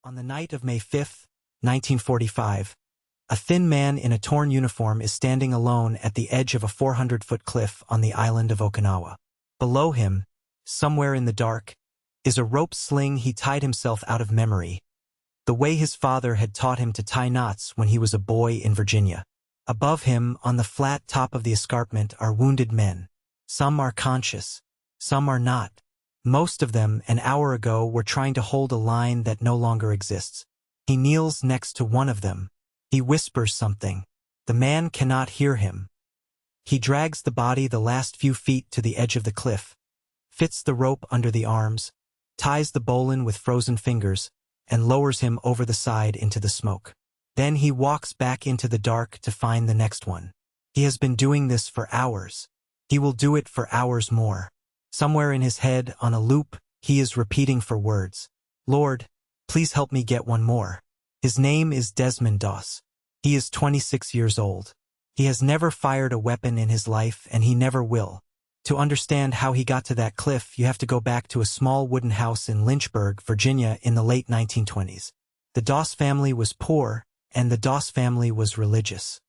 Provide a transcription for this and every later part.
On the night of May 5, 1945, a thin man in a torn uniform is standing alone at the edge of a 400-foot cliff on the island of Okinawa. Below him, somewhere in the dark, is a rope sling he tied himself out of memory, the way his father had taught him to tie knots when he was a boy in Virginia. Above him, on the flat top of the escarpment, are wounded men. Some are conscious, some are not. Most of them, an hour ago, were trying to hold a line that no longer exists. He kneels next to one of them. He whispers something. The man cannot hear him. He drags the body the last few feet to the edge of the cliff, fits the rope under the arms, ties the bowline with frozen fingers, and lowers him over the side into the smoke. Then he walks back into the dark to find the next one. He has been doing this for hours. He will do it for hours more. Somewhere in his head, on a loop, he is repeating for words. Lord, please help me get one more. His name is Desmond Doss. He is 26 years old. He has never fired a weapon in his life, and he never will. To understand how he got to that cliff, you have to go back to a small wooden house in Lynchburg, Virginia, in the late 1920s. The Doss family was poor, and the Doss family was religious.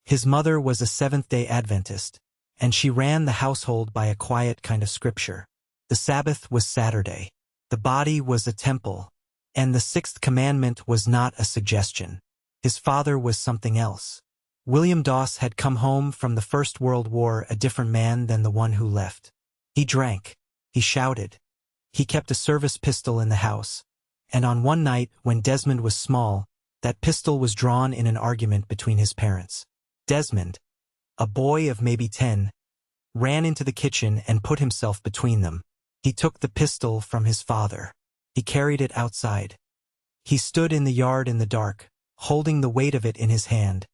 His mother was a Seventh-day Adventist, and she ran the household by a quiet kind of scripture. The Sabbath was Saturday. The body was a temple, and the sixth commandment was not a suggestion. His father was something else. William Doss had come home from the First World War a different man than the one who left. He drank. He shouted. He kept a service pistol in the house, and on one night when Desmond was small, that pistol was drawn in an argument between his parents. Desmond, a boy of maybe 10, ran into the kitchen and put himself between them. He took the pistol from his father. He carried it outside. He stood in the yard in the dark, holding the weight of it in his hand,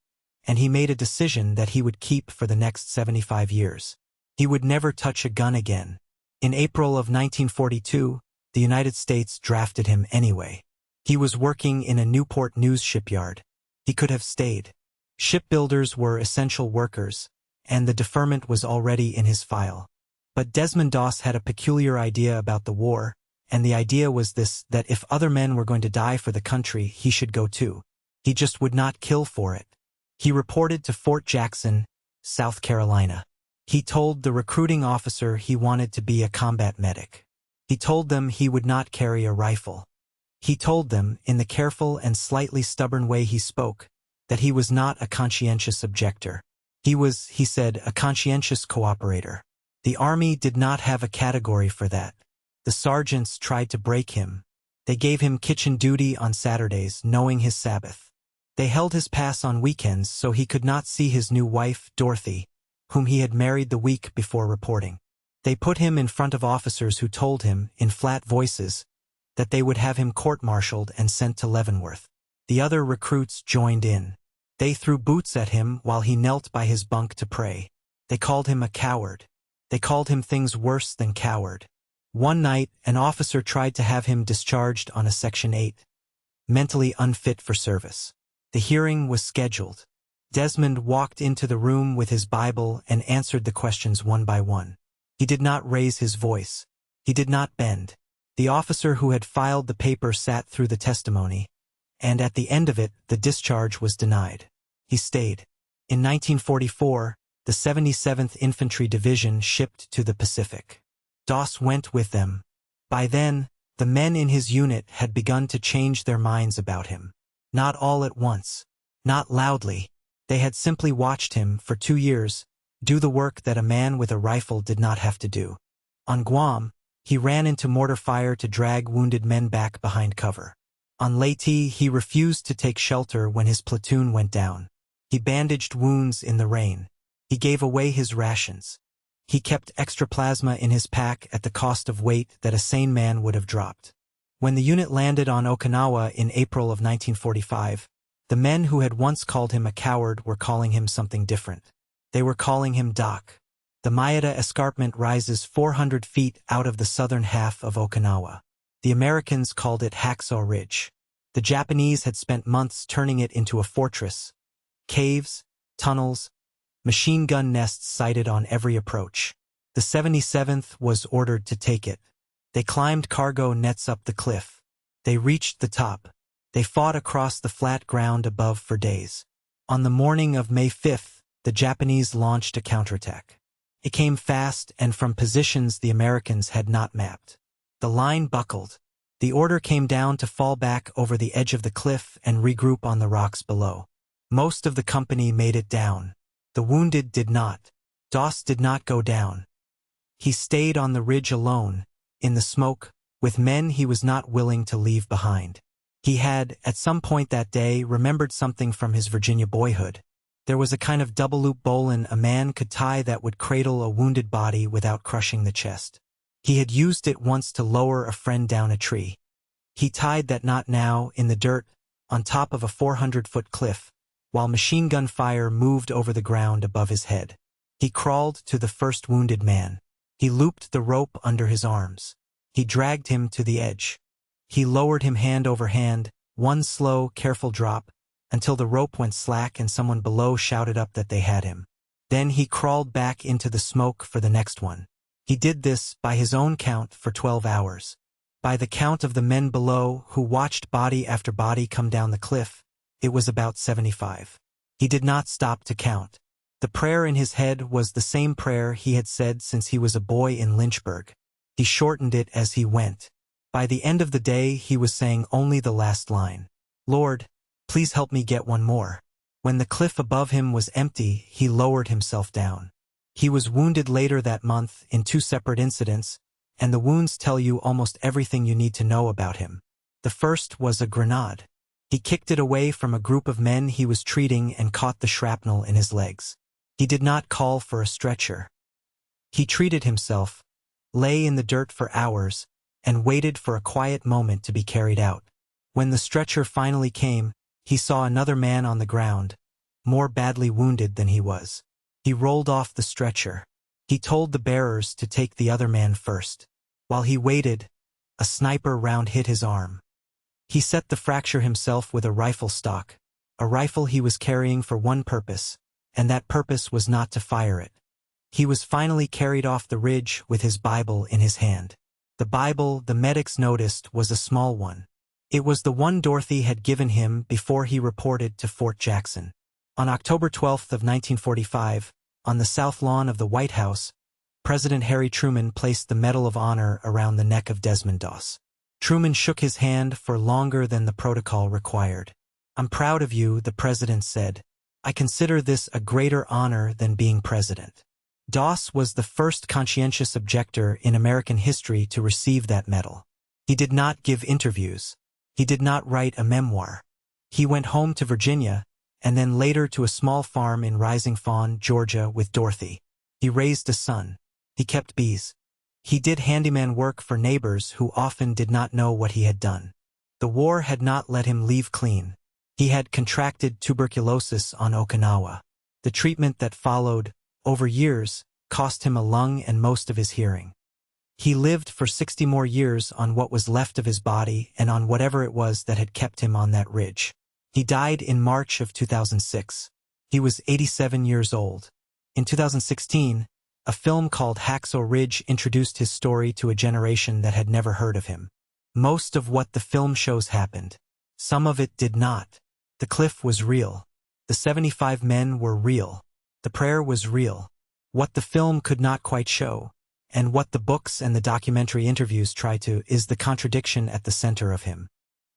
and he made a decision that he would keep for the next 75 years. He would never touch a gun again. In April of 1942, the United States drafted him anyway. He was working in a Newport News shipyard. He could have stayed. Shipbuilders were essential workers, and the deferment was already in his file. But Desmond Doss had a peculiar idea about the war, and the idea was this, that if other men were going to die for the country, he should go too. He just would not kill for it. He reported to Fort Jackson, South Carolina. He told the recruiting officer he wanted to be a combat medic. He told them he would not carry a rifle. He told them, in the careful and slightly stubborn way he spoke, that he was not a conscientious objector. He was, he said, a conscientious cooperator. The Army did not have a category for that. The sergeants tried to break him. They gave him kitchen duty on Saturdays, knowing his Sabbath. They held his pass on weekends so he could not see his new wife, Dorothy, whom he had married the week before reporting. They put him in front of officers who told him, in flat voices, that they would have him court-martialed and sent to Leavenworth. The other recruits joined in. They threw boots at him while he knelt by his bunk to pray. They called him a coward. They called him things worse than coward. One night, an officer tried to have him discharged on a Section 8, mentally unfit for service. The hearing was scheduled. Desmond walked into the room with his Bible and answered the questions one by one. He did not raise his voice. He did not bend. The officer who had filed the paper sat through the testimony, and at the end of it, the discharge was denied. He stayed. In 1944, the 77th Infantry Division shipped to the Pacific. Doss went with them. By then, the men in his unit had begun to change their minds about him. Not all at once. Not loudly. They had simply watched him, for 2 years, do the work that a man with a rifle did not have to do. On Guam, he ran into mortar fire to drag wounded men back behind cover. On Leyte, he refused to take shelter when his platoon went down. He bandaged wounds in the rain. He gave away his rations. He kept extra plasma in his pack at the cost of weight that a sane man would have dropped. When the unit landed on Okinawa in April of 1945, the men who had once called him a coward were calling him something different. They were calling him Doc. The Maeda Escarpment rises 400 feet out of the southern half of Okinawa. The Americans called it Hacksaw Ridge. The Japanese had spent months turning it into a fortress. Caves, tunnels, machine gun nests sighted on every approach. The 77th was ordered to take it. They climbed cargo nets up the cliff. They reached the top. They fought across the flat ground above for days. On the morning of May 5th, the Japanese launched a counterattack. It came fast and from positions the Americans had not mapped. The line buckled. The order came down to fall back over the edge of the cliff and regroup on the rocks below. Most of the company made it down. The wounded did not. Doss did not go down. He stayed on the ridge alone, in the smoke, with men he was not willing to leave behind. He had, at some point that day, remembered something from his Virginia boyhood. There was a kind of double-loop bowline a man could tie that would cradle a wounded body without crushing the chest. He had used it once to lower a friend down a tree. He tied that knot now, in the dirt, on top of a 400-foot cliff, while machine gun fire moved over the ground above his head. He crawled to the first wounded man. He looped the rope under his arms. He dragged him to the edge. He lowered him hand over hand, one slow, careful drop, until the rope went slack and someone below shouted up that they had him. Then he crawled back into the smoke for the next one. He did this, by his own count, for 12 hours. By the count of the men below, who watched body after body come down the cliff, it was about 75. He did not stop to count. The prayer in his head was the same prayer he had said since he was a boy in Lynchburg. He shortened it as he went. By the end of the day, he was saying only the last line. Lord, please help me get one more. When the cliff above him was empty, he lowered himself down. He was wounded later that month in 2 separate incidents, and the wounds tell you almost everything you need to know about him. The first was a grenade. He kicked it away from a group of men he was treating and caught the shrapnel in his legs. He did not call for a stretcher. He treated himself, lay in the dirt for hours, and waited for a quiet moment to be carried out. When the stretcher finally came, he saw another man on the ground, more badly wounded than he was. He rolled off the stretcher. He told the bearers to take the other man first. While he waited, a sniper round hit his arm. He set the fracture himself with a rifle stock, a rifle he was carrying for one purpose, and that purpose was not to fire it. He was finally carried off the ridge with his Bible in his hand. The Bible, the medics noticed, was a small one. It was the one Dorothy had given him before he reported to Fort Jackson. On October 12 of 1945, on the south lawn of the White House, President Harry Truman placed the Medal of Honor around the neck of Desmond Doss. Truman shook his hand for longer than the protocol required. "I'm proud of you," the president said. "I consider this a greater honor than being president." Doss was the first conscientious objector in American history to receive that medal. He did not give interviews. He did not write a memoir. He went home to Virginia, and then later to a small farm in Rising Fawn, Georgia, with Dorothy. He raised a son. He kept bees. He did handyman work for neighbors who often did not know what he had done. The war had not let him leave clean. He had contracted tuberculosis on Okinawa. The treatment that followed, over years, cost him a lung and most of his hearing. He lived for 60 more years on what was left of his body and on whatever it was that had kept him on that ridge. He died in March of 2006. He was 87 years old. In 2016, a film called Hacksaw Ridge introduced his story to a generation that had never heard of him. Most of what the film shows happened. Some of it did not. The cliff was real. The 75 men were real. The prayer was real. What the film could not quite show, and what the books and the documentary interviews try to, is the contradiction at the center of him.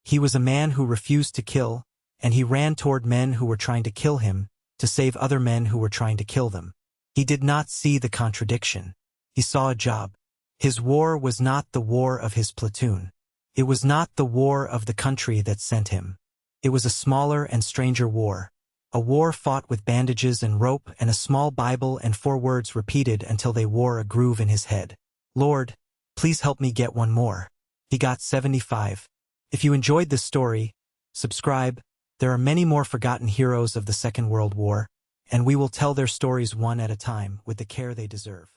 He was a man who refused to kill, and he ran toward men who were trying to kill him, to save other men who were trying to kill them. He did not see the contradiction. He saw a job. His war was not the war of his platoon. It was not the war of the country that sent him. It was a smaller and stranger war. A war fought with bandages and rope and a small Bible and 4 words repeated until they wore a groove in his head. Lord, please help me get one more. He got 75. If you enjoyed this story, subscribe. There are many more forgotten heroes of the Second World War, and we will tell their stories one at a time with the care they deserve.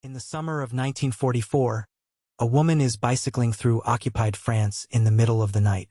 In the summer of 1944, a woman is bicycling through occupied France in the middle of the night.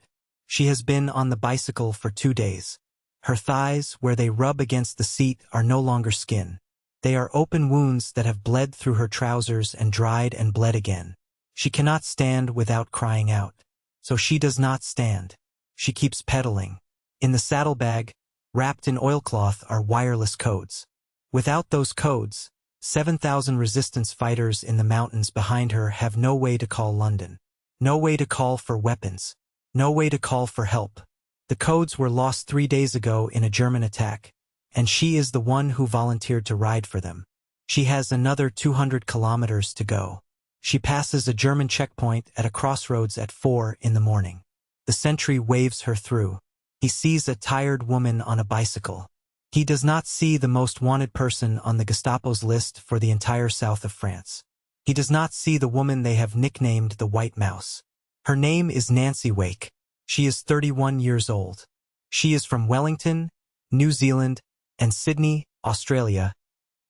She has been on the bicycle for 2 days. Her thighs, where they rub against the seat, are no longer skin. They are open wounds that have bled through her trousers and dried and bled again. She cannot stand without crying out. So she does not stand. She keeps pedaling. In the saddlebag, wrapped in oilcloth, are wireless codes. Without those codes, 7,000 resistance fighters in the mountains behind her have no way to call London. No way to call for weapons. No way to call for help. The codes were lost 3 days ago in a German attack, and she is the one who volunteered to ride for them. She has another 200 kilometers to go. She passes a German checkpoint at a crossroads at 4 in the morning. The sentry waves her through. He sees a tired woman on a bicycle. He does not see the most wanted person on the Gestapo's list for the entire south of France. He does not see the woman they have nicknamed the White Mouse. Her name is Nancy Wake. She is 31 years old. She is from Wellington, New Zealand, and Sydney, Australia,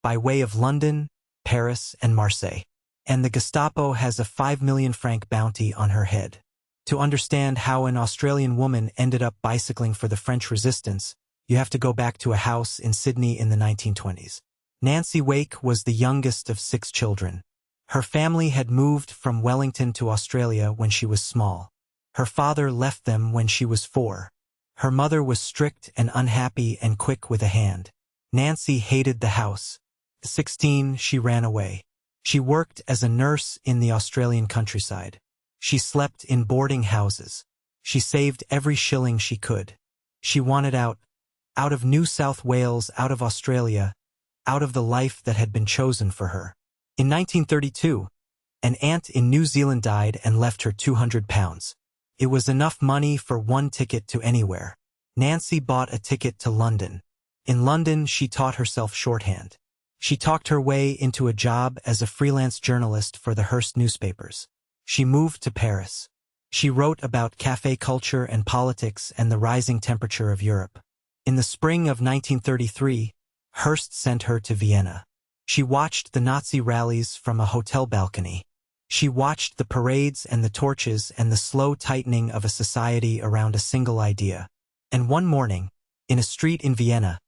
by way of London, Paris, and Marseille. And the Gestapo has a 5 million franc bounty on her head. To understand how an Australian woman ended up bicycling for the French resistance, you have to go back to a house in Sydney in the 1920s. Nancy Wake was the youngest of 6 children. Her family had moved from Wellington to Australia when she was small. Her father left them when she was 4. Her mother was strict and unhappy and quick with a hand. Nancy hated the house. At 16, she ran away. She worked as a nurse in the Australian countryside. She slept in boarding houses. She saved every shilling she could. She wanted out of New South Wales, out of Australia, out of the life that had been chosen for her. In 1932, an aunt in New Zealand died and left her £200. It was enough money for one ticket to anywhere. Nancy bought a ticket to London. In London, she taught herself shorthand. She talked her way into a job as a freelance journalist for the Hearst newspapers. She moved to Paris. She wrote about café culture and politics and the rising temperature of Europe. In the spring of 1933, Hearst sent her to Vienna. She watched the Nazi rallies from a hotel balcony. She watched the parades and the torches and the slow tightening of a society around a single idea. And one morning, in a street in Vienna,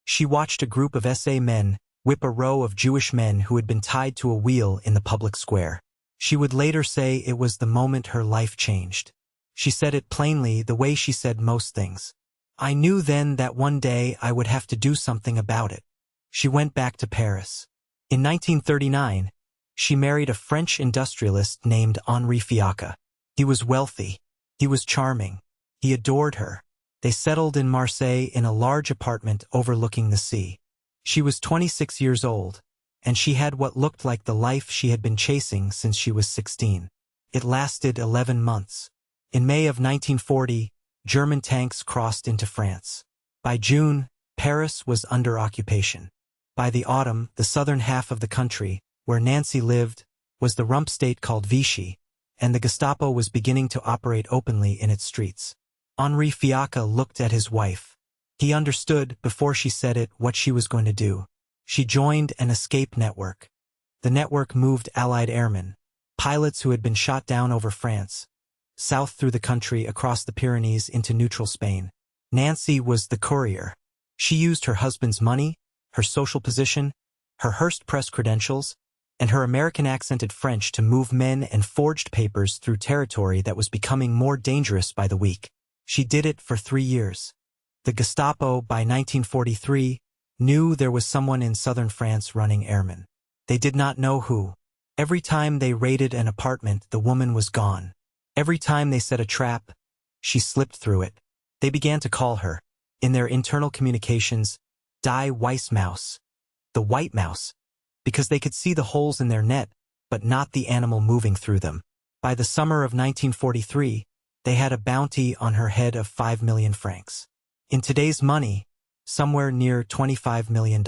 she watched a group of SA men whip a row of Jewish men who had been tied to a wheel in the public square. She would later say it was the moment her life changed. She said it plainly, the way she said most things. I knew then that one day I would have to do something about it. She went back to Paris. In 1939, she married a French industrialist named Henri Fiacre. He was wealthy. He was charming. He adored her. They settled in Marseille in a large apartment overlooking the sea. She was 26 years old, and she had what looked like the life she had been chasing since she was 16. It lasted 11 months. In May of 1940, German tanks crossed into France. By June, Paris was under occupation. By the autumn, the southern half of the country, where Nancy lived, was the rump state called Vichy, and the Gestapo was beginning to operate openly in its streets. Henri Fiacre looked at his wife. He understood, before she said it, what she was going to do. She joined an escape network. The network moved Allied airmen, pilots who had been shot down over France, south through the country across the Pyrenees into neutral Spain. Nancy was the courier. She used her husband's money, her social position, her Hearst press credentials, and her American-accented French to move men and forged papers through territory that was becoming more dangerous by the week. She did it for 3 years. The Gestapo, by 1943, knew there was someone in southern France running airmen. They did not know who. Every time they raided an apartment, the woman was gone. Every time they set a trap, she slipped through it. They began to call her, in their internal communications, Die Weiße Maus, the white mouse, because they could see the holes in their net, but not the animal moving through them. By the summer of 1943, they had a bounty on her head of 5 million francs. In today's money, somewhere near $25 million.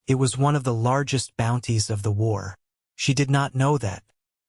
It was one of the largest bounties of the war. She did not know that.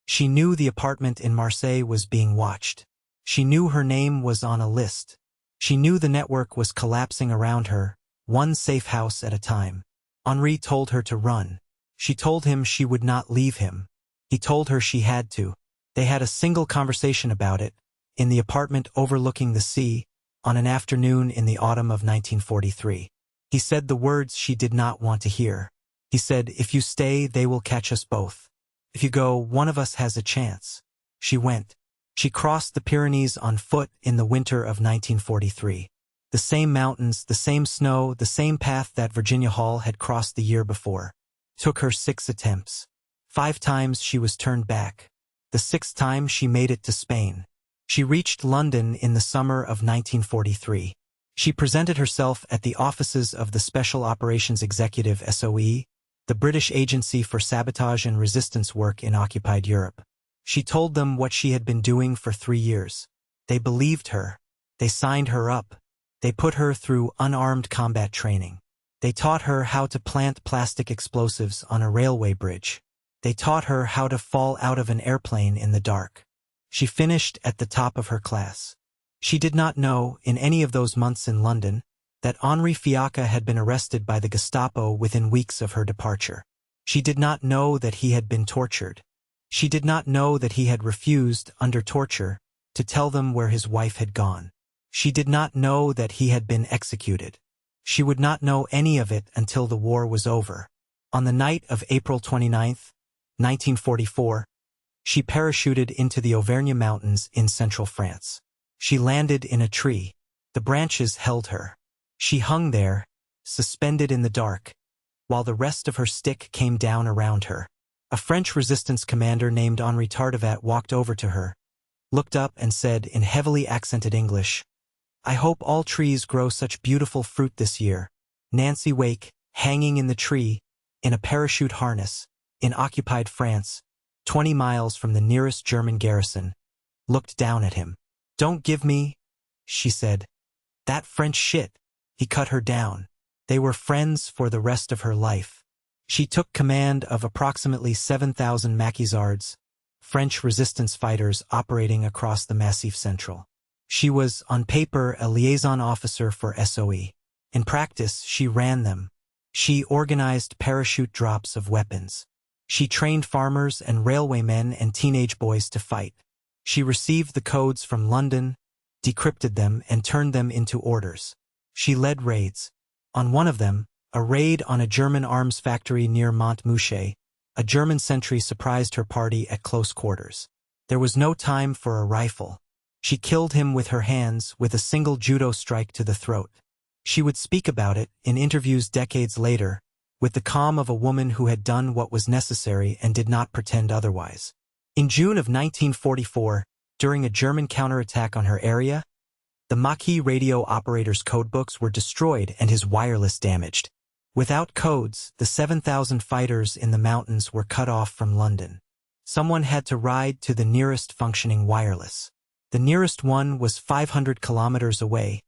She knew the apartment in Marseille was being watched. She knew her name was on a list. She knew the network was collapsing around her, one safe house at a time. Henri told her to run. She told him she would not leave him. He told her she had to. They had a single conversation about it, in the apartment overlooking the sea, on an afternoon in the autumn of 1943. He said the words she did not want to hear. He said, "If you stay, they will catch us both." If you go, one of us has a chance. She went. She crossed the Pyrenees on foot in the winter of 1943. The same mountains, the same snow, the same path that Virginia Hall had crossed the year before. Took her 6 attempts. 5 times she was turned back. The 6th time she made it to Spain. She reached London in the summer of 1943. She presented herself at the offices of the Special Operations Executive SOE, the British Agency for Sabotage and Resistance Work in occupied Europe. She told them what she had been doing for 3 years. They believed her. They signed her up. They put her through unarmed combat training. They taught her how to plant plastic explosives on a railway bridge. They taught her how to fall out of an airplane in the dark. She finished at the top of her class. She did not know, in any of those months in London, that Henri Fiacca had been arrested by the Gestapo within weeks of her departure. She did not know that he had been tortured. She did not know that he had refused, under torture, to tell them where his wife had gone. She did not know that he had been executed. She would not know any of it until the war was over. On the night of April 29, 1944, she parachuted into the Auvergne Mountains in central France. She landed in a tree. The branches held her. She hung there, suspended in the dark, while the rest of her stick came down around her. A French resistance commander named Henri Tardivat walked over to her, looked up and said in heavily accented English, "I hope all trees grow such beautiful fruit this year." Nancy Wake, hanging in the tree, in a parachute harness, in occupied France, 20 miles from the nearest German garrison, looked down at him. "Don't give me," she said, "that French shit." He cut her down. They were friends for the rest of her life. She took command of approximately 7,000 Maquisards, French resistance fighters operating across the Massif Central. She was, on paper, a liaison officer for SOE. In practice, she ran them. She organized parachute drops of weapons. She trained farmers and railwaymen and teenage boys to fight. She received the codes from London, decrypted them, and turned them into orders. She led raids. On one of them, a raid on a German arms factory near Montmouche, a German sentry surprised her party at close quarters. There was no time for a rifle. She killed him with her hands, with a single judo strike to the throat. She would speak about it, in interviews decades later, with the calm of a woman who had done what was necessary and did not pretend otherwise. In June of 1944, during a German counterattack on her area, the Maquis radio operator's codebooks were destroyed and his wireless damaged. Without codes, the 7,000 fighters in the mountains were cut off from London. Someone had to ride to the nearest functioning wireless. The nearest one was 500 kilometers away,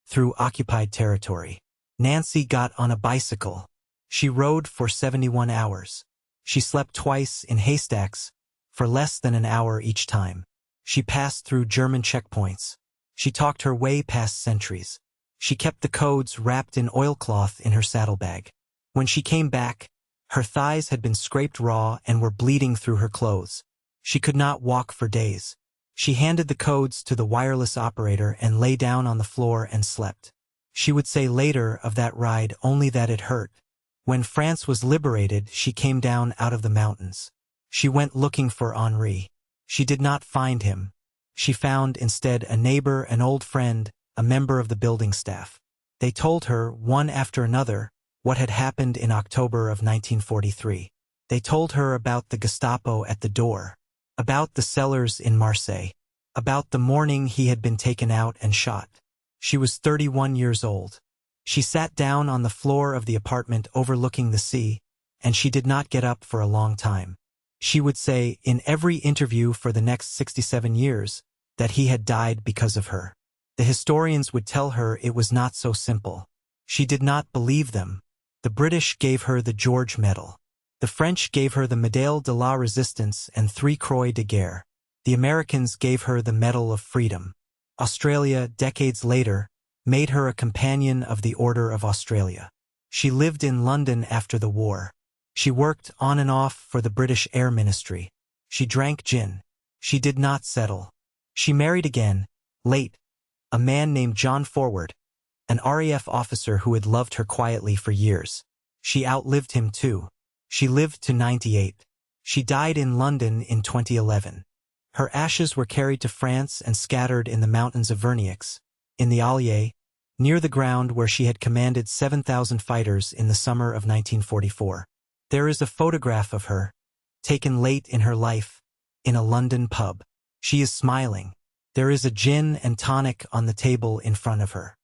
through occupied territory. Nancy got on a bicycle. She rode for 71 hours. She slept twice in haystacks, for less than an hour each time. She passed through German checkpoints. She talked her way past sentries. She kept the codes wrapped in oilcloth in her saddlebag. When she came back, her thighs had been scraped raw and were bleeding through her clothes. She could not walk for days. She handed the codes to the wireless operator and lay down on the floor and slept. She would say later of that ride only that it hurt. When France was liberated, she came down out of the mountains. She went looking for Henri. She did not find him. She found instead a neighbor, an old friend, a member of the building staff. They told her, one after another, what had happened in October of 1943. They told her about the Gestapo at the door, about the cellars in Marseille, about the morning he had been taken out and shot. She was 31 years old. She sat down on the floor of the apartment overlooking the sea, and she did not get up for a long time. She would say, in every interview for the next 67 years, that he had died because of her. The historians would tell her it was not so simple. She did not believe them. The British gave her the George Medal. The French gave her the Médaille de la Résistance and 3 Croix de Guerre. The Americans gave her the Medal of Freedom. Australia, decades later, made her a Companion of the Order of Australia. She lived in London after the war. She worked on and off for the British Air Ministry. She drank gin. She did not settle. She married again, late, a man named John Forward, an RAF officer who had loved her quietly for years. She outlived him too. She lived to 98. She died in London in 2011. Her ashes were carried to France and scattered in the mountains of Vernioux, in the Allier, near the ground where she had commanded 7,000 fighters in the summer of 1944. There is a photograph of her, taken late in her life, in a London pub. She is smiling. There is a gin and tonic on the table in front of her.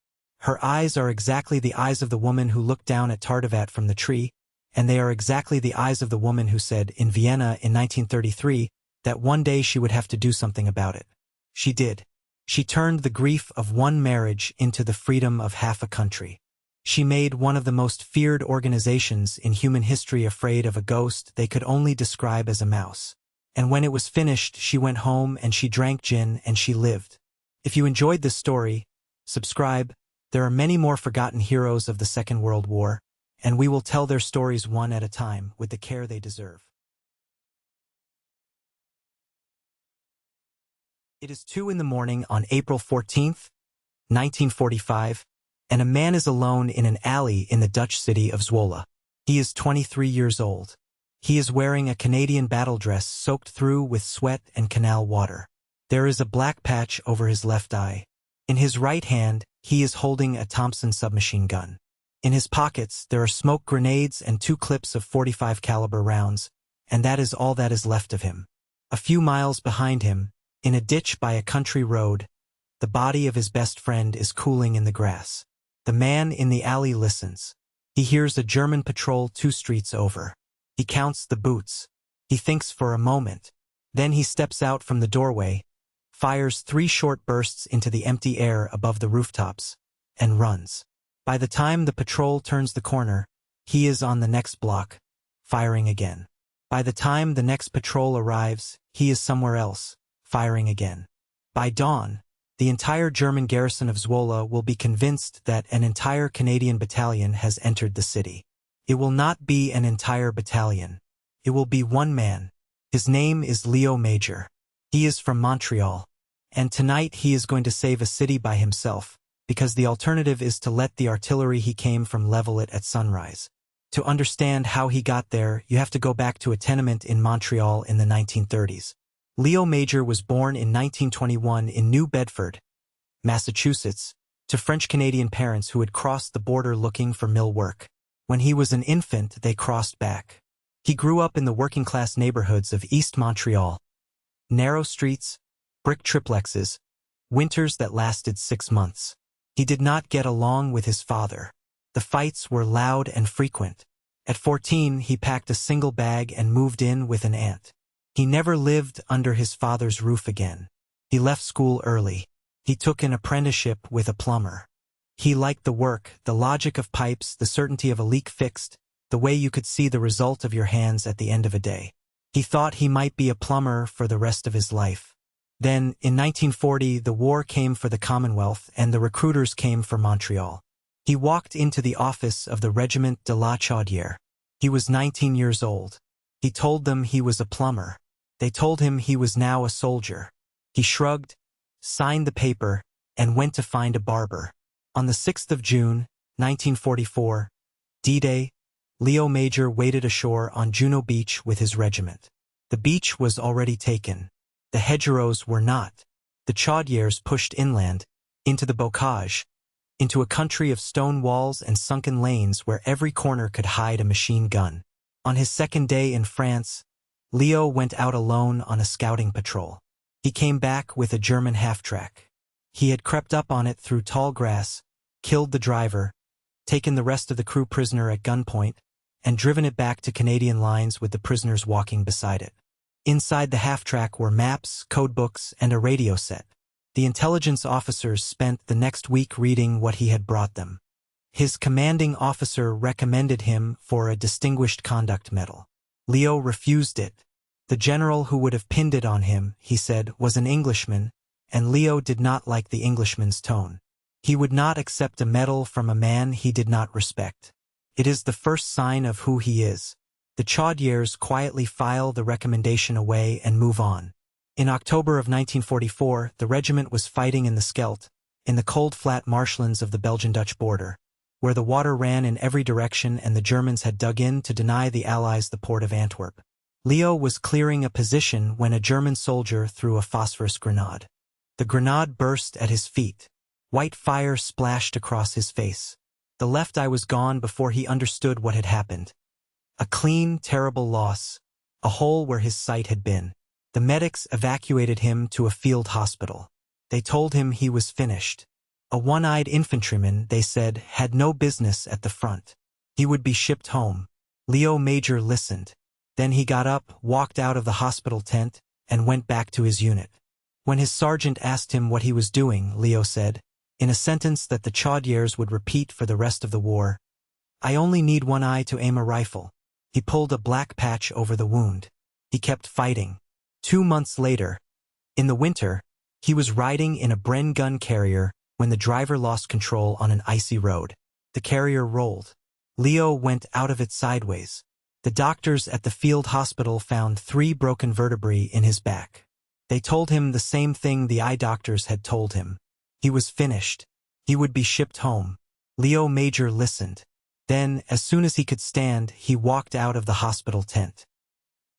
Her eyes are exactly the eyes of the woman who looked down at Tardivat from the tree, and they are exactly the eyes of the woman who said, in Vienna in 1933, that one day she would have to do something about it. She did. She turned the grief of one marriage into the freedom of half a country. She made one of the most feared organizations in human history afraid of a ghost they could only describe as a mouse. And when it was finished, she went home and she drank gin and she lived. If you enjoyed this story, subscribe. There are many more forgotten heroes of the Second World War, and we will tell their stories one at a time with the care they deserve. It is 2 a.m. on April 14th, 1945, and a man is alone in an alley in the Dutch city of Zwolle. He is 23 years old. He is wearing a Canadian battle dress soaked through with sweat and canal water. There is a black patch over his left eye. In his right hand, he is holding a Thompson submachine gun. In his pockets, there are smoke grenades and 2 clips of .45 caliber rounds, and that is all that is left of him. A few miles behind him, in a ditch by a country road, the body of his best friend is cooling in the grass. The man in the alley listens. He hears a German patrol 2 streets over. He counts the boots. He thinks for a moment. Then he steps out from the doorway, fires 3 short bursts into the empty air above the rooftops, and runs. By the time the patrol turns the corner, he is on the next block, firing again. By the time the next patrol arrives, he is somewhere else, firing again. By dawn, the entire German garrison of Zwolle will be convinced that an entire Canadian battalion has entered the city. It will not be an entire battalion. It will be one man. His name is Léo Major. He is from Montreal. And tonight he is going to save a city by himself, because the alternative is to let the artillery he came from level it at sunrise. To understand how he got there, you have to go back to a tenement in Montreal in the 1930s. Léo Major was born in 1921 in New Bedford, Massachusetts, to French-Canadian parents who had crossed the border looking for mill work. When he was an infant, they crossed back. He grew up in the working-class neighborhoods of East Montreal. Narrow streets, brick triplexes, winters that lasted 6 months. He did not get along with his father. The fights were loud and frequent. At 14, he packed a single bag and moved in with an aunt. He never lived under his father's roof again. He left school early. He took an apprenticeship with a plumber. He liked the work, the logic of pipes, the certainty of a leak fixed, the way you could see the result of your hands at the end of a day. He thought he might be a plumber for the rest of his life. Then, in 1940, the war came for the Commonwealth and the recruiters came for Montreal. He walked into the office of the Regiment de la Chaudière. He was 19 years old. He told them he was a plumber. They told him he was now a soldier. He shrugged, signed the paper, and went to find a barber. On the 6th of June, 1944, D-Day, Léo Major waded ashore on Juno Beach with his regiment. The beach was already taken. The hedgerows were not. The Chaudières pushed inland, into the bocage, into a country of stone walls and sunken lanes where every corner could hide a machine gun. On his second day in France, Léo went out alone on a scouting patrol. He came back with a German half-track. He had crept up on it through tall grass, killed the driver, taken the rest of the crew prisoner at gunpoint, and driven it back to Canadian lines with the prisoners walking beside it. Inside the half-track were maps, codebooks, and a radio set. The intelligence officers spent the next week reading what he had brought them. His commanding officer recommended him for a Distinguished Conduct Medal. Léo refused it. The general who would have pinned it on him, he said, was an Englishman, and Léo did not like the Englishman's tone. He would not accept a medal from a man he did not respect. It is the first sign of who he is. The Chaudières quietly file the recommendation away and move on. In October of 1944, the regiment was fighting in the Scheldt, in the cold flat marshlands of the Belgian-Dutch border, where the water ran in every direction and the Germans had dug in to deny the Allies the port of Antwerp. Leo was clearing a position when a German soldier threw a phosphorus grenade. The grenade burst at his feet. White fire splashed across his face. The left eye was gone before he understood what had happened. A clean, terrible loss, a hole where his sight had been. The medics evacuated him to a field hospital. They told him he was finished. A one-eyed infantryman, they said, had no business at the front. He would be shipped home. Léo Major listened. Then he got up, walked out of the hospital tent, and went back to his unit. When his sergeant asked him what he was doing, Leo said, in a sentence that the Chaudières would repeat for the rest of the war, "I only need one eye to aim a rifle." He pulled a black patch over the wound. He kept fighting. 2 months later, in the winter, he was riding in a Bren gun carrier when the driver lost control on an icy road. The carrier rolled. Leo went out of it sideways. The doctors at the field hospital found 3 broken vertebrae in his back. They told him the same thing the eye doctors had told him. He was finished. He would be shipped home. Léo Major listened. Then, as soon as he could stand, he walked out of the hospital tent.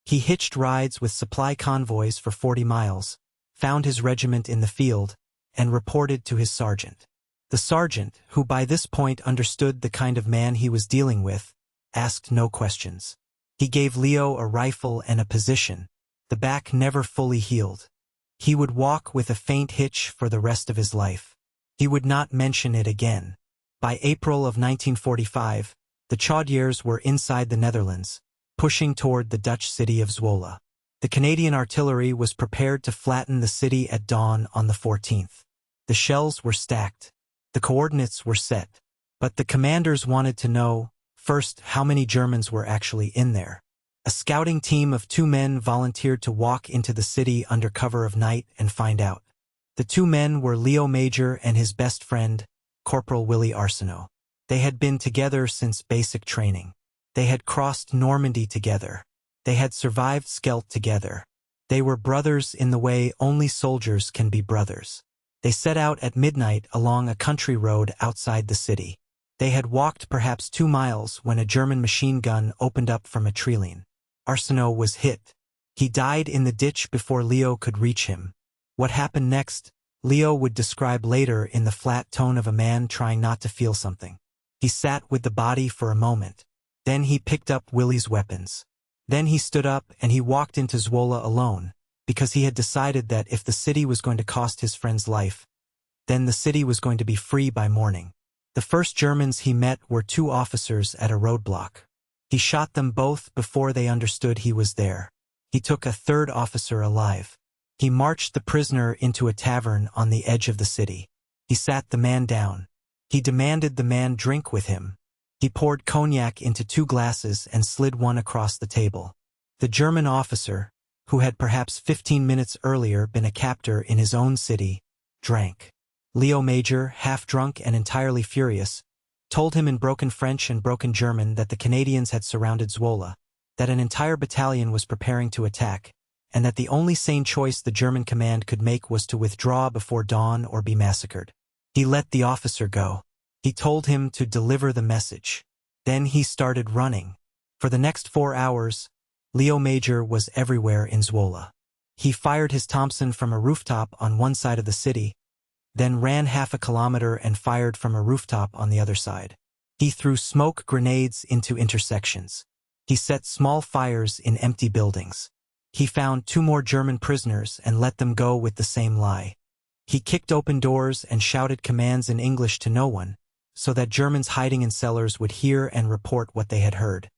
He hitched rides with supply convoys for 40 miles, found his regiment in the field, and reported to his sergeant. The sergeant, who by this point understood the kind of man he was dealing with, asked no questions. He gave Leo a rifle and a position. The back never fully healed. He would walk with a faint hitch for the rest of his life. He would not mention it again. By April of 1945, the Chaudières were inside the Netherlands, pushing toward the Dutch city of Zwolle. The Canadian artillery was prepared to flatten the city at dawn on the 14th. The shells were stacked. The coordinates were set. But the commanders wanted to know, first, how many Germans were actually in there. A scouting team of 2 men volunteered to walk into the city under cover of night and find out. The 2 men were Léo Major and his best friend, Corporal Willie Arsenault. They had been together since basic training. They had crossed Normandy together. They had survived Scheldt together. They were brothers in the way only soldiers can be brothers. They set out at midnight along a country road outside the city. They had walked perhaps 2 miles when a German machine gun opened up from a treeline. Arsenault was hit. He died in the ditch before Leo could reach him. What happened next, Leo would describe later in the flat tone of a man trying not to feel something. He sat with the body for a moment. Then he picked up Willie's weapons. Then he stood up and he walked into Zwolle alone, because he had decided that if the city was going to cost his friend's life, then the city was going to be free by morning. The first Germans he met were 2 officers at a roadblock. He shot them both before they understood he was there. He took a 3rd officer alive. He marched the prisoner into a tavern on the edge of the city. He sat the man down. He demanded the man drink with him. He poured cognac into 2 glasses and slid one across the table. The German officer, who had perhaps 15 minutes earlier been a captor in his own city, drank. Léo Major, half drunk and entirely furious, told him in broken French and broken German that the Canadians had surrounded Zwolle, that an entire battalion was preparing to attack, and that the only sane choice the German command could make was to withdraw before dawn or be massacred. He let the officer go. He told him to deliver the message. Then he started running. For the next 4 hours, Léo Major was everywhere in Zwolle. He fired his Thompson from a rooftop on one side of the city, then ran half a kilometer and fired from a rooftop on the other side. He threw smoke grenades into intersections. He set small fires in empty buildings. He found 2 more German prisoners and let them go with the same lie. He kicked open doors and shouted commands in English to no one, so that Germans hiding in cellars would hear and report what they had heard.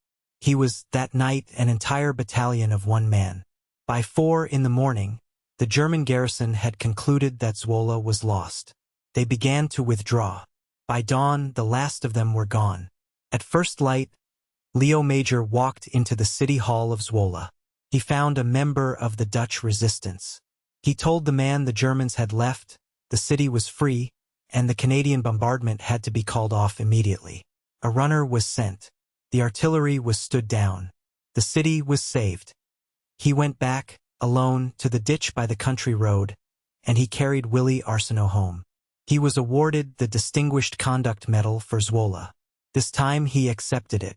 He was, that night, an entire battalion of 1 man. By 4 in the morning, the German garrison had concluded that Zwolle was lost. They began to withdraw. By dawn, the last of them were gone. At first light, Léo Major walked into the city hall of Zwolle. He found a member of the Dutch resistance. He told the man the Germans had left, the city was free, and the Canadian bombardment had to be called off immediately. A runner was sent. The artillery was stood down. The city was saved. He went back, alone, to the ditch by the country road, and he carried Willie Arsenault home. He was awarded the Distinguished Conduct Medal for Zwolle. This time he accepted it.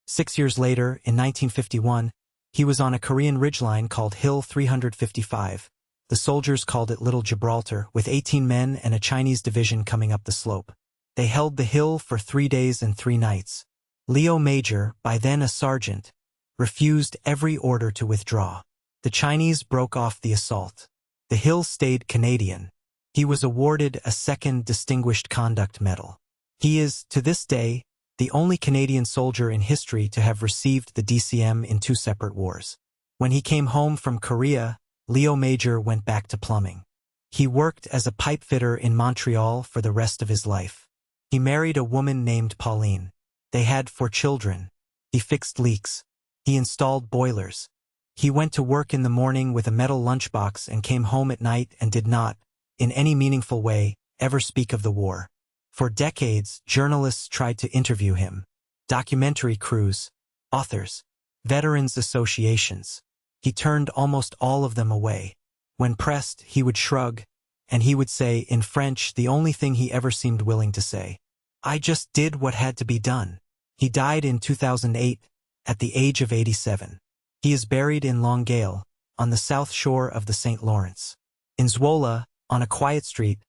6 years later, in 1951, He was on a Korean ridgeline called Hill 355. The soldiers called it Little Gibraltar, with 18 men and a Chinese division coming up the slope. They held the hill for 3 days and 3 nights. Léo Major, by then a sergeant, refused every order to withdraw. The Chinese broke off the assault. The hill stayed Canadian. He was awarded a second Distinguished Conduct Medal. He is, to this day, the only Canadian soldier in history to have received the DCM in 2 separate wars. When he came home from Korea, Léo Major went back to plumbing. He worked as a pipe fitter in Montreal for the rest of his life. He married a woman named Pauline. They had 4 children. He fixed leaks. He installed boilers. He went to work in the morning with a metal lunchbox and came home at night and did not, in any meaningful way, ever speak of the war. For decades, journalists tried to interview him. Documentary crews, authors, veterans associations. He turned almost all of them away. When pressed, he would shrug, and he would say, in French, the only thing he ever seemed willing to say, "I just did what had to be done." He died in 2008, at the age of 87. He is buried in Longueuil, on the south shore of the St. Lawrence. In Zwolle, on a quiet street,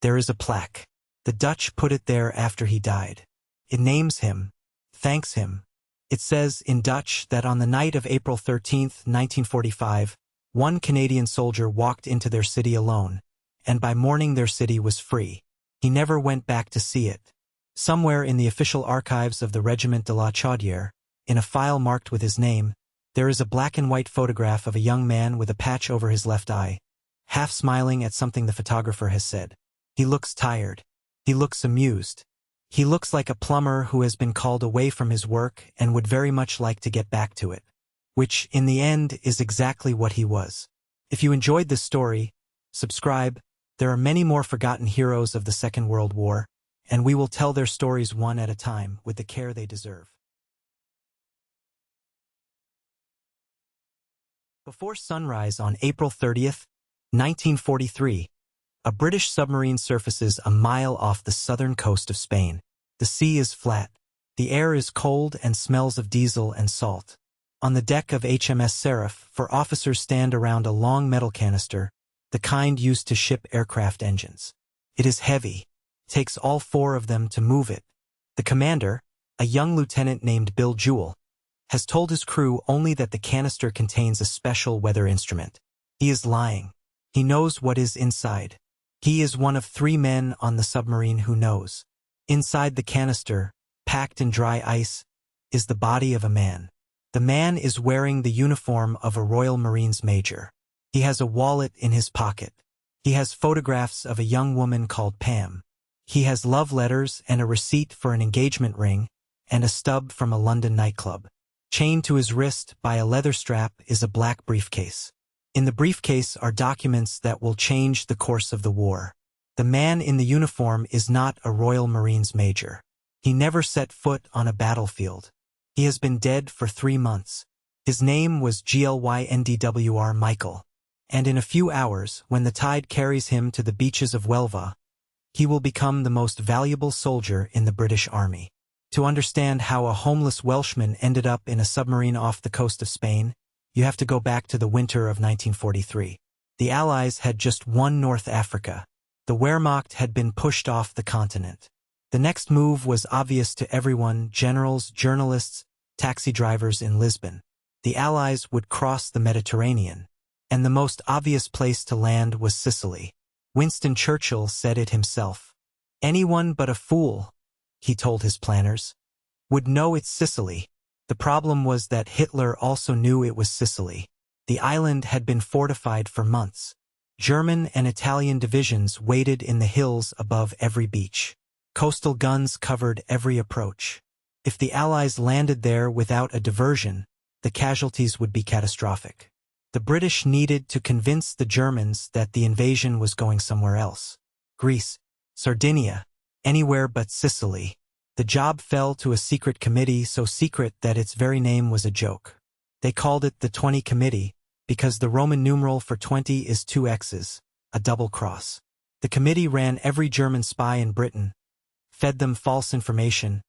there is a plaque. The Dutch put it there after he died. It names him, thanks him. It says in Dutch that on the night of April 13, 1945, 1 Canadian soldier walked into their city alone, and by morning their city was free. He never went back to see it. Somewhere in the official archives of the Regiment de la Chaudière, in a file marked with his name, there is a black and white photograph of a young man with a patch over his left eye, half smiling at something the photographer has said. He looks tired. He looks amused. He looks like a plumber who has been called away from his work and would very much like to get back to it. Which, in the end, is exactly what he was. If you enjoyed this story, subscribe. There are many more forgotten heroes of the Second World War, and we will tell their stories one at a time with the care they deserve. Before sunrise on April 30th, 1943, a British submarine surfaces a mile off the southern coast of Spain. The sea is flat. The air is cold and smells of diesel and salt. On the deck of HMS Seraph, 4 officers stand around a long metal canister, the kind used to ship aircraft engines. It is heavy. It takes all 4 of them to move it. The commander, a young lieutenant named Bill Jewell, has told his crew only that the canister contains a special weather instrument. He is lying. He knows what is inside. He is one of 3 men on the submarine who knows. Inside the canister, packed in dry ice, is the body of a man. The man is wearing the uniform of a Royal Marines major. He has a wallet in his pocket. He has photographs of a young woman called Pam. He has love letters and a receipt for an engagement ring and a stub from a London nightclub. Chained to his wrist by a leather strap is a black briefcase. In the briefcase are documents that will change the course of the war. The man in the uniform is not a Royal Marines major. He never set foot on a battlefield. He has been dead for 3 months. His name was Glynndwr Michael. And in a few hours, when the tide carries him to the beaches of Huelva, he will become the most valuable soldier in the British Army. To understand how a homeless Welshman ended up in a submarine off the coast of Spain, you have to go back to the winter of 1943. The Allies had just won North Africa. The Wehrmacht had been pushed off the continent. The next move was obvious to everyone: generals, journalists, taxi drivers in Lisbon. The Allies would cross the Mediterranean, and the most obvious place to land was Sicily. Winston Churchill said it himself. "Anyone but a fool," he told his planners, "would know it's Sicily." The problem was that Hitler also knew it was Sicily. The island had been fortified for months. German and Italian divisions waited in the hills above every beach. Coastal guns covered every approach. If the Allies landed there without a diversion, the casualties would be catastrophic. The British needed to convince the Germans that the invasion was going somewhere else. Greece, Sardinia, anywhere but Sicily. The job fell to a secret committee, so secret that its very name was a joke. They called it the 20 Committee, because the Roman numeral for 20 is 2 X's, a double cross. The committee ran every German spy in Britain, fed them false information,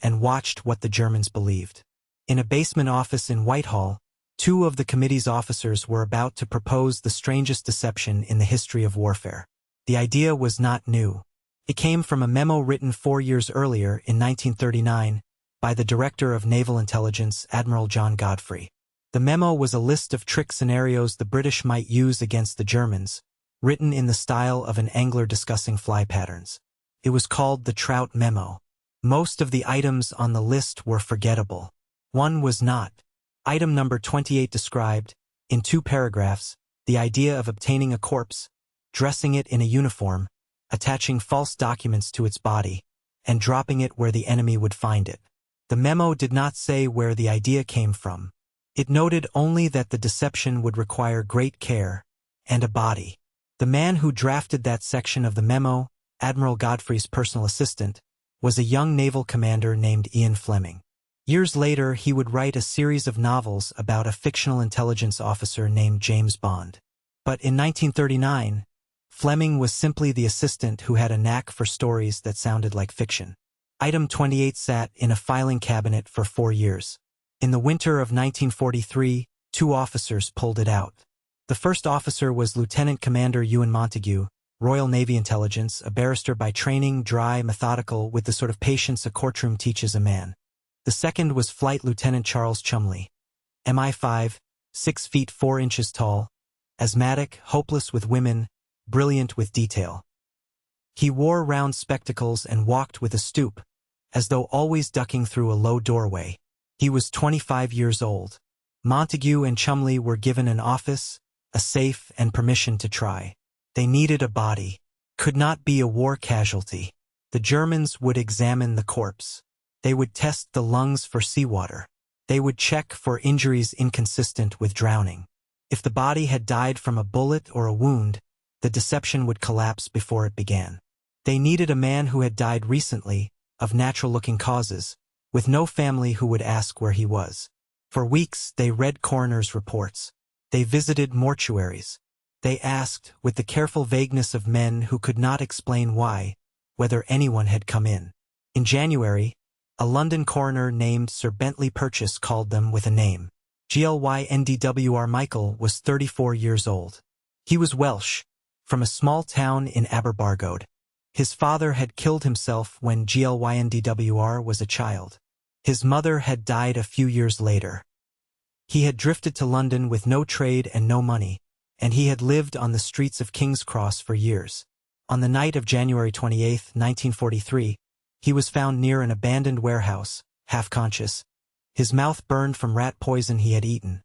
and watched what the Germans believed. In a basement office in Whitehall, Two of the committee's officers were about to propose the strangest deception in the history of warfare. The idea was not new. It came from a memo written 4 years earlier in 1939 by the Director of Naval Intelligence, Admiral John Godfrey. The memo was a list of trick scenarios the British might use against the Germans, written in the style of an angler discussing fly patterns. It was called the Trout Memo. Most of the items on the list were forgettable. One was not. Item number 28 described, in 2 paragraphs, the idea of obtaining a corpse, dressing it in a uniform, attaching false documents to its body, and dropping it where the enemy would find it. The memo did not say where the idea came from. It noted only that the deception would require great care and a body. The man who drafted that section of the memo, Admiral Godfrey's personal assistant, was a young naval commander named Ian Fleming. Years later, he would write a series of novels about a fictional intelligence officer named James Bond. But in 1939, Fleming was simply the assistant who had a knack for stories that sounded like fiction. Item 28 sat in a filing cabinet for 4 years. In the winter of 1943, 2 officers pulled it out. The first officer was Lieutenant Commander Ewan Montague, Royal Navy Intelligence, a barrister by training, dry, methodical, with the sort of patience a courtroom teaches a man. The second was Flight Lieutenant Charles Chumley, MI5, 6 feet 4 inches tall, asthmatic, hopeless with women, brilliant with detail. He wore round spectacles and walked with a stoop, as though always ducking through a low doorway. He was 25 years old. Montague and Chumley were given an office, a safe, and permission to try. They needed a body. Could not be a war casualty. The Germans would examine the corpse. They would test the lungs for seawater. They would check for injuries inconsistent with drowning. If the body had died from a bullet or a wound, the deception would collapse before it began. They needed a man who had died recently, of natural-looking causes, with no family who would ask where he was. For weeks, they read coroner's reports. They visited mortuaries. They asked, with the careful vagueness of men who could not explain why, whether anyone had come in. In January, a London coroner named Sir Bentley Purchase called them with a name. Glynndwr Michael was 34 years old. He was Welsh, from a small town in Aberbargode. His father had killed himself when Glynndwr was a child. His mother had died a few years later. He had drifted to London with no trade and no money, and he had lived on the streets of King's Cross for years. On the night of January 28, 1943, he was found near an abandoned warehouse, half-conscious, his mouth burned from rat poison he had eaten.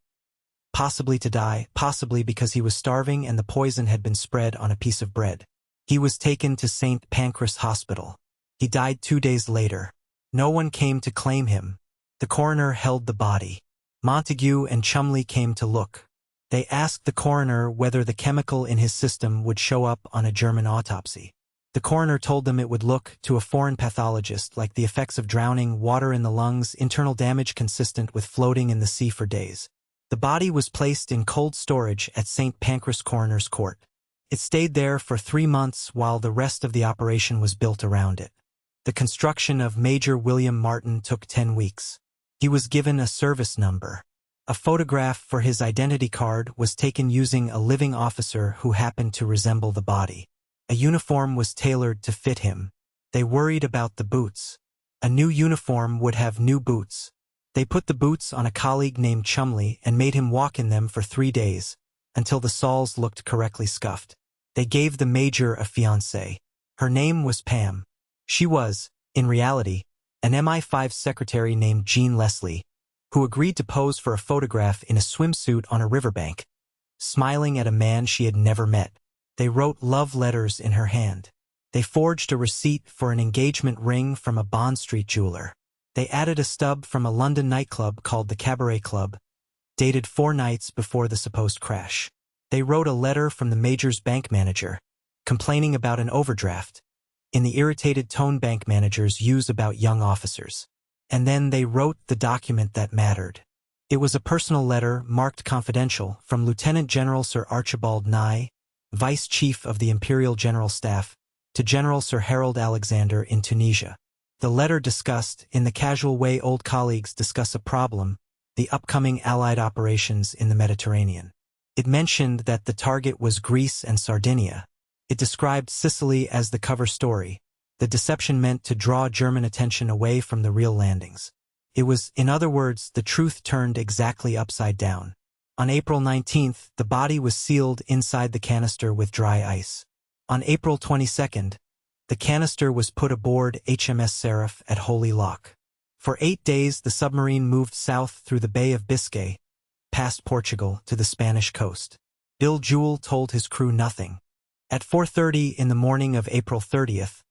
Possibly to die, possibly because he was starving and the poison had been spread on a piece of bread. He was taken to St. Pancras Hospital. He died 2 days later. No one came to claim him. The coroner held the body. Montague and Chumley came to look. They asked the coroner whether the chemical in his system would show up on a German autopsy. The coroner told them it would look, to a foreign pathologist, like the effects of drowning, water in the lungs, internal damage consistent with floating in the sea for days. The body was placed in cold storage at St. Pancras Coroner's Court. It stayed there for 3 months while the rest of the operation was built around it. The construction of Major William Martin took 10 weeks. He was given a service number. A photograph for his identity card was taken using a living officer who happened to resemble the body. A uniform was tailored to fit him. They worried about the boots. A new uniform would have new boots. They put the boots on a colleague named Chumley and made him walk in them for 3 days, until the soles looked correctly scuffed. They gave the major a fiancée. Her name was Pam. She was, in reality, an MI5 secretary named Jean Leslie, who agreed to pose for a photograph in a swimsuit on a riverbank, smiling at a man she had never met. They wrote love letters in her hand. They forged a receipt for an engagement ring from a Bond Street jeweler. They added a stub from a London nightclub called the Cabaret Club, dated 4 nights before the supposed crash. They wrote a letter from the major's bank manager, complaining about an overdraft, in the irritated tone bank managers use about young officers. And then they wrote the document that mattered. It was a personal letter, marked confidential, from Lieutenant General Sir Archibald Nye, Vice Chief of the Imperial General Staff, to General Sir Harold Alexander in Tunisia. The letter discussed, in the casual way old colleagues discuss a problem, the upcoming Allied operations in the Mediterranean. It mentioned that the target was Greece and Sardinia. It described Sicily as the cover story. The deception meant to draw German attention away from the real landings. It was, in other words, the truth turned exactly upside down. On April 19th, the body was sealed inside the canister with dry ice. On April 22nd, the canister was put aboard HMS Seraph at Holy Loch. For 8 days, the submarine moved south through the Bay of Biscay, past Portugal, to the Spanish coast. Bill Jewell told his crew nothing. At 4:30 in the morning of April 30th,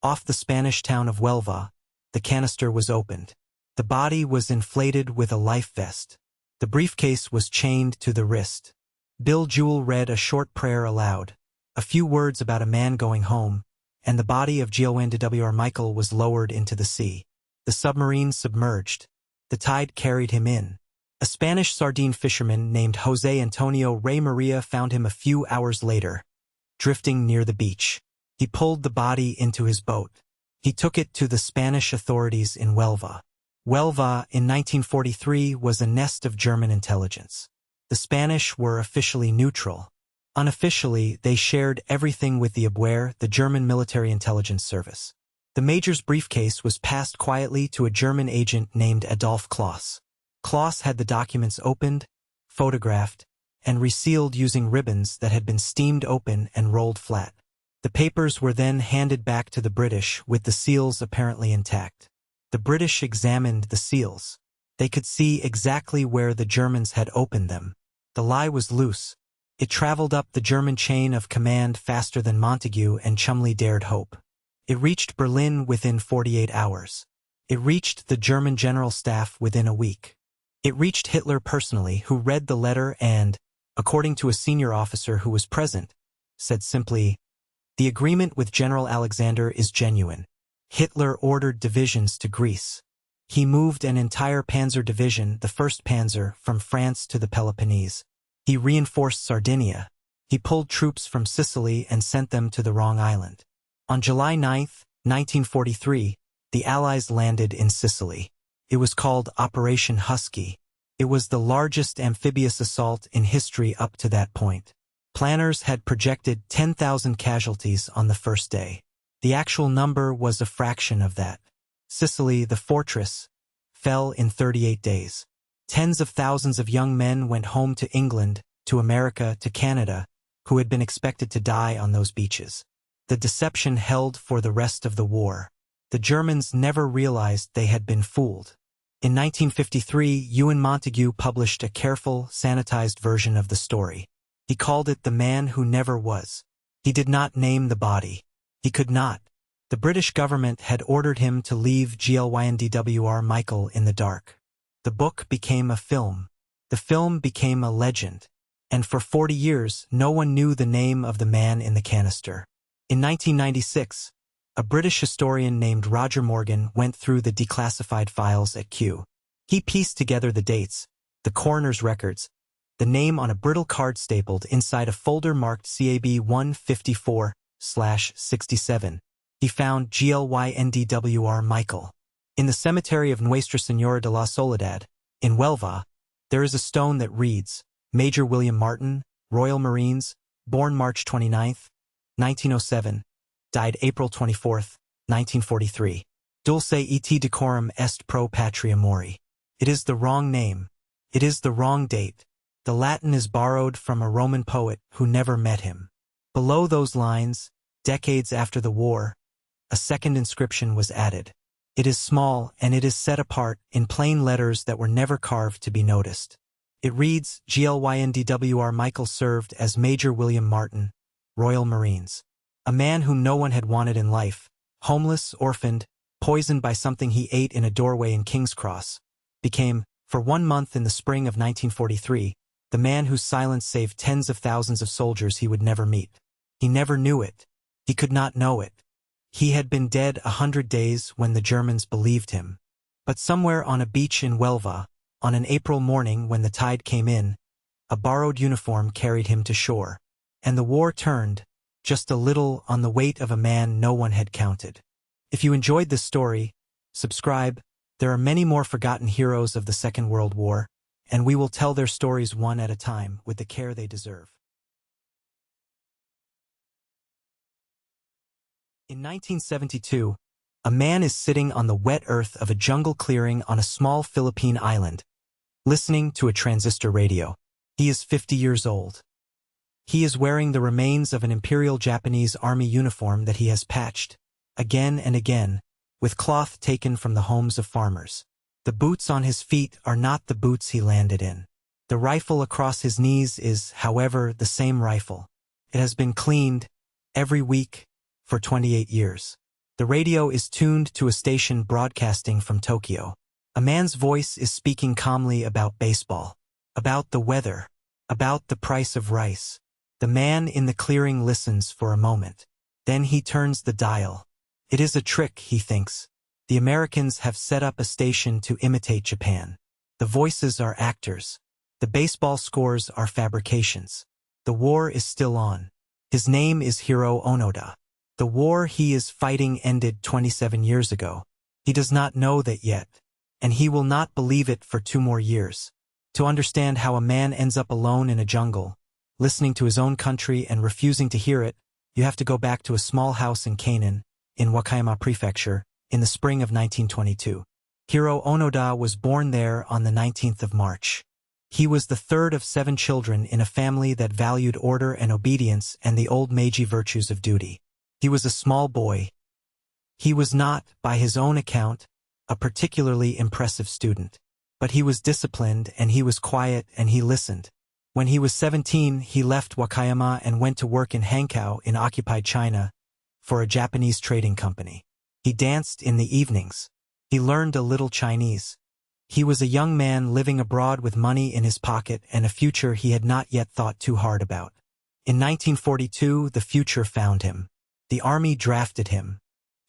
off the Spanish town of Huelva, the canister was opened. The body was inflated with a life vest. The briefcase was chained to the wrist. Bill Jewell read a short prayer aloud, a few words about a man going home, and the body of WW2 Michael was lowered into the sea. The submarine submerged. The tide carried him in. A Spanish sardine fisherman named José Antonio Rey Maria found him a few hours later, drifting near the beach. He pulled the body into his boat. He took it to the Spanish authorities in Huelva. Huelva, in 1943, was a nest of German intelligence. The Spanish were officially neutral. Unofficially, they shared everything with the Abwehr, the German military intelligence service. The major's briefcase was passed quietly to a German agent named Adolf Kloss. Kloss had the documents opened, photographed, and resealed using ribbons that had been steamed open and rolled flat. The papers were then handed back to the British with the seals apparently intact. The British examined the seals. They could see exactly where the Germans had opened them. The lie was loose. It traveled up the German chain of command faster than Montague and Chumley dared hope. It reached Berlin within 48 hours. It reached the German General Staff within a week. It reached Hitler personally, who read the letter and, according to a senior officer who was present, said simply, "The agreement with General Alexander is genuine." Hitler ordered divisions to Greece. He moved an entire panzer division, the 1st Panzer, from France to the Peloponnese. He reinforced Sardinia. He pulled troops from Sicily and sent them to the wrong island. On July 9, 1943, the Allies landed in Sicily. It was called Operation Husky. It was the largest amphibious assault in history up to that point. Planners had projected 10,000 casualties on the first day. The actual number was a fraction of that. Sicily, the fortress, fell in 38 days. Tens of thousands of young men went home to England, to America, to Canada, who had been expected to die on those beaches. The deception held for the rest of the war. The Germans never realized they had been fooled. In 1953, Ewan Montague published a careful, sanitized version of the story. He called it The Man Who Never Was. He did not name the body. He could not. The British government had ordered him to leave GLYNDWR Michael in the dark. The book became a film. The film became a legend. And for 40 years, no one knew the name of the man in the canister. In 1996, a British historian named Roger Morgan went through the declassified files at Kew. He pieced together the dates, the coroner's records, the name on a brittle card stapled inside a folder marked CAB 154/67. He found GLYNDWR Michael. In the cemetery of Nuestra Señora de la Soledad, in Huelva, there is a stone that reads, Major William Martin, Royal Marines, born March 29, 1907, died April 24, 1943. Dulce et decorum est pro patria mori. It is the wrong name. It is the wrong date. The Latin is borrowed from a Roman poet who never met him. Below those lines, decades after the war, a second inscription was added. It is small and it is set apart in plain letters that were never carved to be noticed. It reads, GLYNDWR Michael served as Major William Martin, Royal Marines. A man whom no one had wanted in life, homeless, orphaned, poisoned by something he ate in a doorway in King's Cross, became, for 1 month in the spring of 1943, the man whose silence saved tens of thousands of soldiers he would never meet. He never knew it. He could not know it. He had been dead 100 days when the Germans believed him. But somewhere on a beach in Huelva, on an April morning when the tide came in, a borrowed uniform carried him to shore. And the war turned, just a little, on the weight of a man no one had counted. If you enjoyed this story, subscribe. There are many more forgotten heroes of the Second World War. and we will tell their stories one at a time with the care they deserve. In 1972, a man is sitting on the wet earth of a jungle clearing on a small Philippine island, listening to a transistor radio. He is 50 years old. He is wearing the remains of an Imperial Japanese Army uniform that he has patched, again and again, with cloth taken from the homes of farmers. The boots on his feet are not the boots he landed in. The rifle across his knees is, however, the same rifle. It has been cleaned every week for 28 years. The radio is tuned to a station broadcasting from Tokyo. A man's voice is speaking calmly about baseball, about the weather, about the price of rice. The man in the clearing listens for a moment. Then he turns the dial. It is a trick, he thinks. The Americans have set up a station to imitate Japan. The voices are actors. The baseball scores are fabrications. The war is still on. His name is Hiroo Onoda. The war he is fighting ended 27 years ago. He does not know that yet, and he will not believe it for 2 more years. To understand how a man ends up alone in a jungle, listening to his own country and refusing to hear it, you have to go back to a small house in Kainan, in Wakayama Prefecture, in the spring of 1922. Hiroo Onoda was born there on the 19th of March. He was the 3rd of 7 children in a family that valued order and obedience and the old Meiji virtues of duty. He was a small boy. He was not, by his own account, a particularly impressive student. But he was disciplined and he was quiet and he listened. When he was 17, he left Wakayama and went to work in Hankow in occupied China for a Japanese trading company. He danced in the evenings. He learned a little Chinese. He was a young man living abroad with money in his pocket and a future he had not yet thought too hard about. In 1942, the future found him. The army drafted him.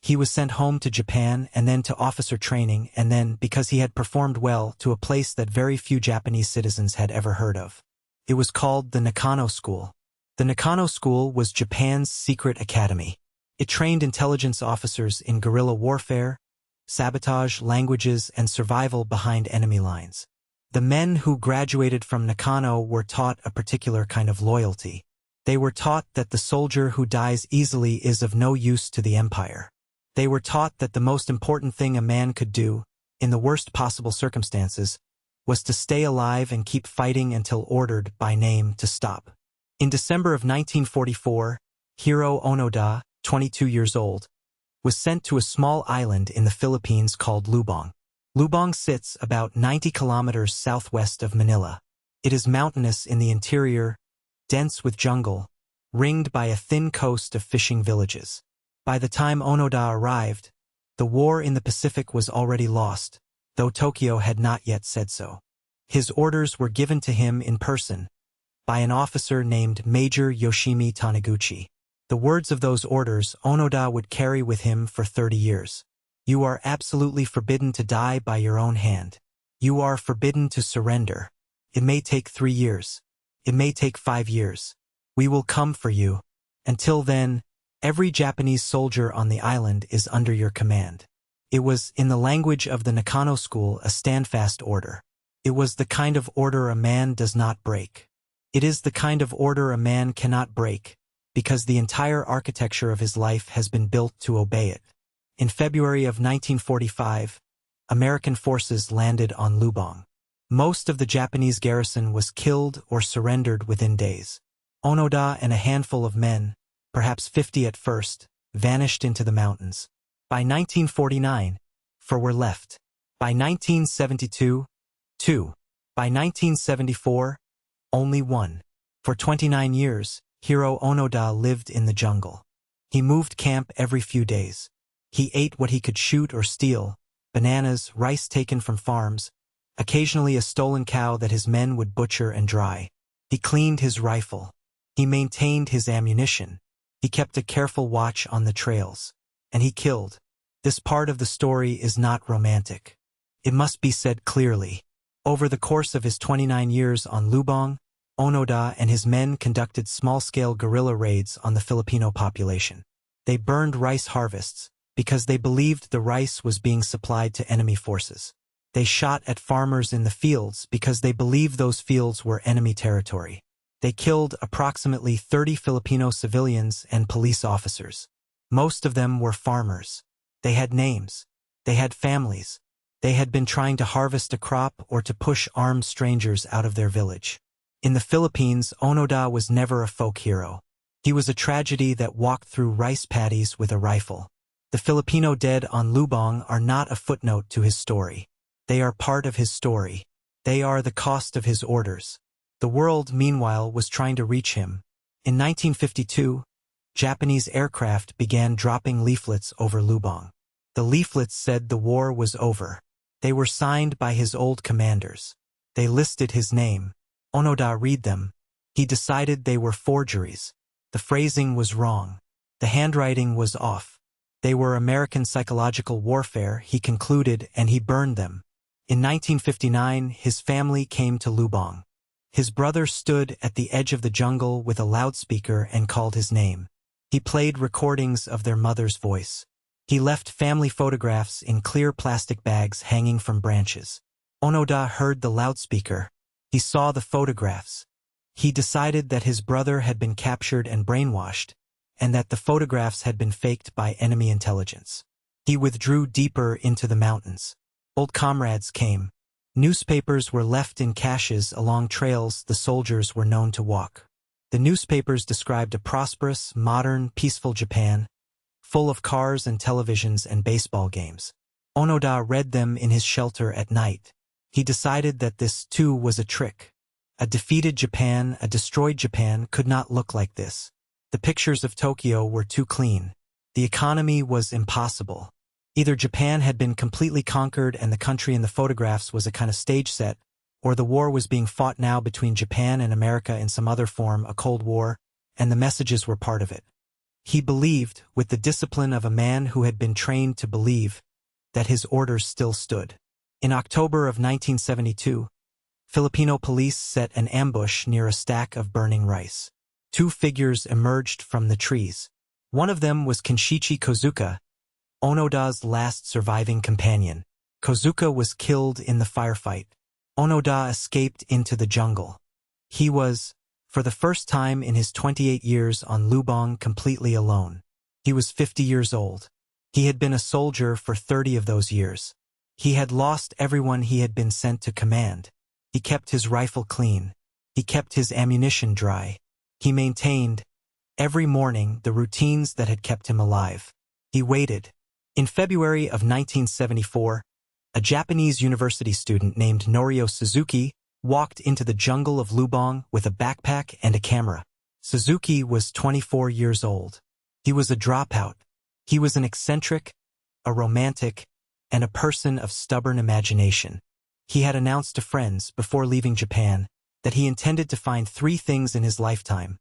He was sent home to Japan and then to officer training and then, because he had performed well, to a place that very few Japanese citizens had ever heard of. It was called the Nakano School. The Nakano School was Japan's secret academy. It trained intelligence officers in guerrilla warfare, sabotage, languages, and survival behind enemy lines. The men who graduated from Nakano were taught a particular kind of loyalty. They were taught that the soldier who dies easily is of no use to the empire. They were taught that the most important thing a man could do, in the worst possible circumstances, was to stay alive and keep fighting until ordered by name to stop. In December of 1944, Hiroo Onoda, 22 years old, was sent to a small island in the Philippines called Lubong. Lubong sits about 90 kilometers southwest of Manila. It is mountainous in the interior, dense with jungle, ringed by a thin coast of fishing villages. By the time Onoda arrived, the war in the Pacific was already lost, though Tokyo had not yet said so. His orders were given to him in person by an officer named Major Yoshimi Taniguchi. The words of those orders Onoda would carry with him for 30 years. You are absolutely forbidden to die by your own hand. You are forbidden to surrender. It may take 3 years. It may take 5 years. We will come for you. Until then, every Japanese soldier on the island is under your command. It was, in the language of the Nakano School, a standfast order. It was the kind of order a man does not break. It is the kind of order a man cannot break, because the entire architecture of his life has been built to obey it. In February of 1945, American forces landed on Lubong. Most of the Japanese garrison was killed or surrendered within days. Onoda and a handful of men, perhaps 50 at first, vanished into the mountains. By 1949, 4 were left. By 1972, 2. By 1974, only 1. For 29 years, Hiroo Onoda lived in the jungle. He moved camp every few days. He ate what he could shoot or steal, bananas, rice taken from farms, occasionally a stolen cow that his men would butcher and dry. He cleaned his rifle. He maintained his ammunition. He kept a careful watch on the trails. And he killed. This part of the story is not romantic. It must be said clearly. Over the course of his 29 years on Lubong, Onoda and his men conducted small-scale guerrilla raids on the Filipino population. They burned rice harvests because they believed the rice was being supplied to enemy forces. They shot at farmers in the fields because they believed those fields were enemy territory. They killed approximately 30 Filipino civilians and police officers. Most of them were farmers. They had names. They had families. They had been trying to harvest a crop or to push armed strangers out of their village. In the Philippines, Onoda was never a folk hero. He was a tragedy that walked through rice paddies with a rifle. The Filipino dead on Lubang are not a footnote to his story. They are part of his story. They are the cost of his orders. The world, meanwhile, was trying to reach him. In 1952, Japanese aircraft began dropping leaflets over Lubang. The leaflets said the war was over. They were signed by his old commanders. They listed his name. Onoda read them. He decided they were forgeries. The phrasing was wrong. The handwriting was off. They were American psychological warfare, he concluded, and he burned them. In 1959, his family came to Lubang. His brother stood at the edge of the jungle with a loudspeaker and called his name. He played recordings of their mother's voice. He left family photographs in clear plastic bags hanging from branches. Onoda heard the loudspeaker. He saw the photographs. He decided that his brother had been captured and brainwashed, and that the photographs had been faked by enemy intelligence. He withdrew deeper into the mountains. Old comrades came. Newspapers were left in caches along trails the soldiers were known to walk. The newspapers described a prosperous, modern, peaceful Japan, full of cars and televisions and baseball games. Onoda read them in his shelter at night. He decided that this, too, was a trick. A defeated Japan, a destroyed Japan, could not look like this. The pictures of Tokyo were too clean. The economy was impossible. Either Japan had been completely conquered and the country in the photographs was a kind of stage set, or the war was being fought now between Japan and America in some other form, a Cold War, and the messages were part of it. He believed, with the discipline of a man who had been trained to believe, that his orders still stood. In October of 1972, Filipino police set an ambush near a stack of burning rice. Two figures emerged from the trees. One of them was Kenshichi Kozuka, Onoda's last surviving companion. Kozuka was killed in the firefight. Onoda escaped into the jungle. He was, for the first time in his 28 years on Lubang, completely alone. He was 50 years old. He had been a soldier for 30 of those years. He had lost everyone he had been sent to command. He kept his rifle clean. He kept his ammunition dry. He maintained, every morning, the routines that had kept him alive. He waited. In February of 1974, a Japanese university student named Norio Suzuki walked into the jungle of Lubang with a backpack and a camera. Suzuki was 24 years old. He was a dropout. He was an eccentric, a romantic, and a person of stubborn imagination. He had announced to friends before leaving Japan that he intended to find 3 things in his lifetime: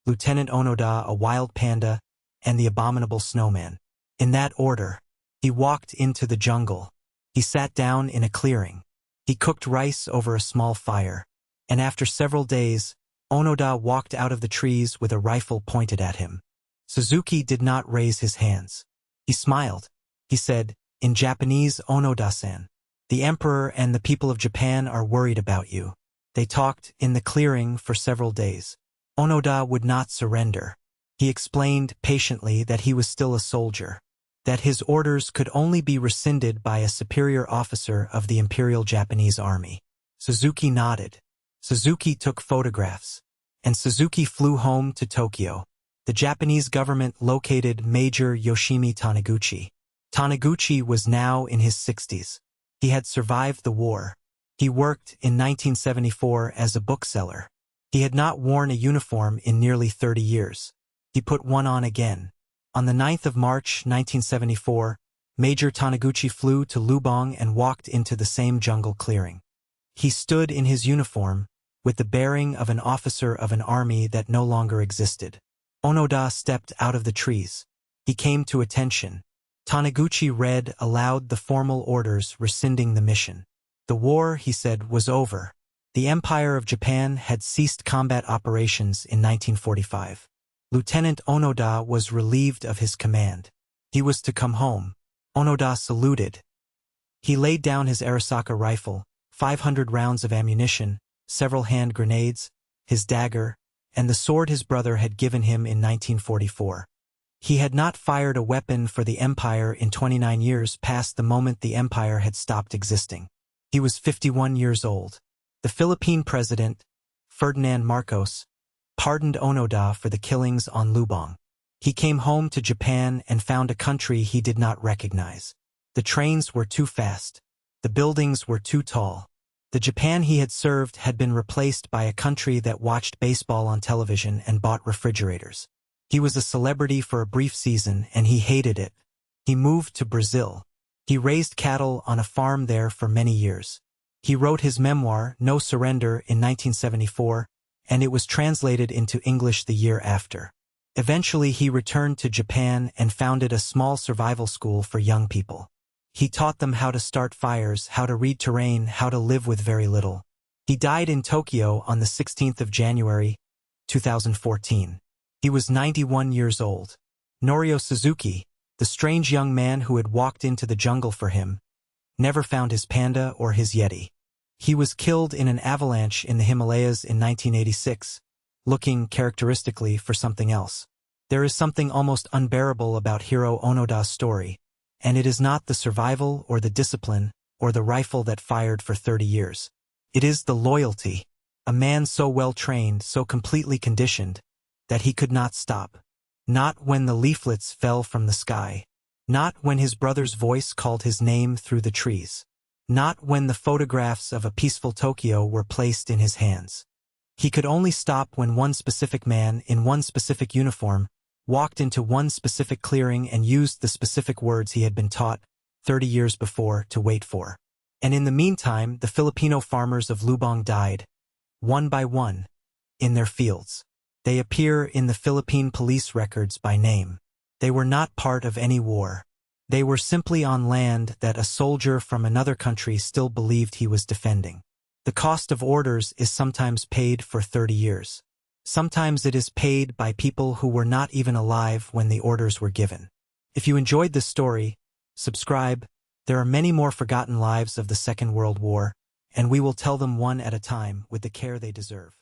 Lieutenant Onoda, a wild panda, and the abominable snowman. In that order, he walked into the jungle. He sat down in a clearing. He cooked rice over a small fire. And after several days, Onoda walked out of the trees with a rifle pointed at him. Suzuki did not raise his hands. He smiled. He said, in Japanese, Onoda-san, the emperor and the people of Japan are worried about you. They talked in the clearing for several days. Onoda would not surrender. He explained patiently that he was still a soldier, that his orders could only be rescinded by a superior officer of the Imperial Japanese Army. Suzuki nodded. Suzuki took photographs, and Suzuki flew home to Tokyo. The Japanese government located Major Yoshimi Taniguchi. Taniguchi was now in his 60s. He had survived the war. He worked in 1974 as a bookseller. He had not worn a uniform in nearly 30 years. He put one on again. On the 9th of March, 1974, Major Taniguchi flew to Lubang and walked into the same jungle clearing. He stood in his uniform, with the bearing of an officer of an army that no longer existed. Onoda stepped out of the trees. He came to attention. Taniguchi read aloud the formal orders rescinding the mission. The war, he said, was over. The Empire of Japan had ceased combat operations in 1945. Lieutenant Onoda was relieved of his command. He was to come home. Onoda saluted. He laid down his Arasaka rifle, 500 rounds of ammunition, several hand grenades, his dagger, and the sword his brother had given him in 1944. He had not fired a weapon for the Empire in 29 years past the moment the Empire had stopped existing. He was 51 years old. The Philippine president, Ferdinand Marcos, pardoned Onoda for the killings on Lubang. He came home to Japan and found a country he did not recognize. The trains were too fast. The buildings were too tall. The Japan he had served had been replaced by a country that watched baseball on television and bought refrigerators. He was a celebrity for a brief season, and he hated it. He moved to Brazil. He raised cattle on a farm there for many years. He wrote his memoir, No Surrender, in 1974, and it was translated into English the year after. Eventually, he returned to Japan and founded a small survival school for young people. He taught them how to start fires, how to read terrain, how to live with very little. He died in Tokyo on the 16th of January, 2014. He was 91 years old. Norio Suzuki, the strange young man who had walked into the jungle for him, never found his panda or his yeti. He was killed in an avalanche in the Himalayas in 1986, looking characteristically for something else. There is something almost unbearable about Hiroo Onoda's story, and it is not the survival or the discipline or the rifle that fired for 30 years. It is the loyalty. A man so well trained, so completely conditioned, that he could not stop. Not when the leaflets fell from the sky. Not when his brother's voice called his name through the trees. Not when the photographs of a peaceful Tokyo were placed in his hands. He could only stop when one specific man in one specific uniform walked into one specific clearing and used the specific words he had been taught 30 years before to wait for. And in the meantime, the Filipino farmers of Lubang died, one by one, in their fields. They appear in the Philippine police records by name. They were not part of any war. They were simply on land that a soldier from another country still believed he was defending. The cost of orders is sometimes paid for 30 years. Sometimes it is paid by people who were not even alive when the orders were given. If you enjoyed this story, subscribe. There are many more forgotten lives of the Second World War, and we will tell them one at a time with the care they deserve.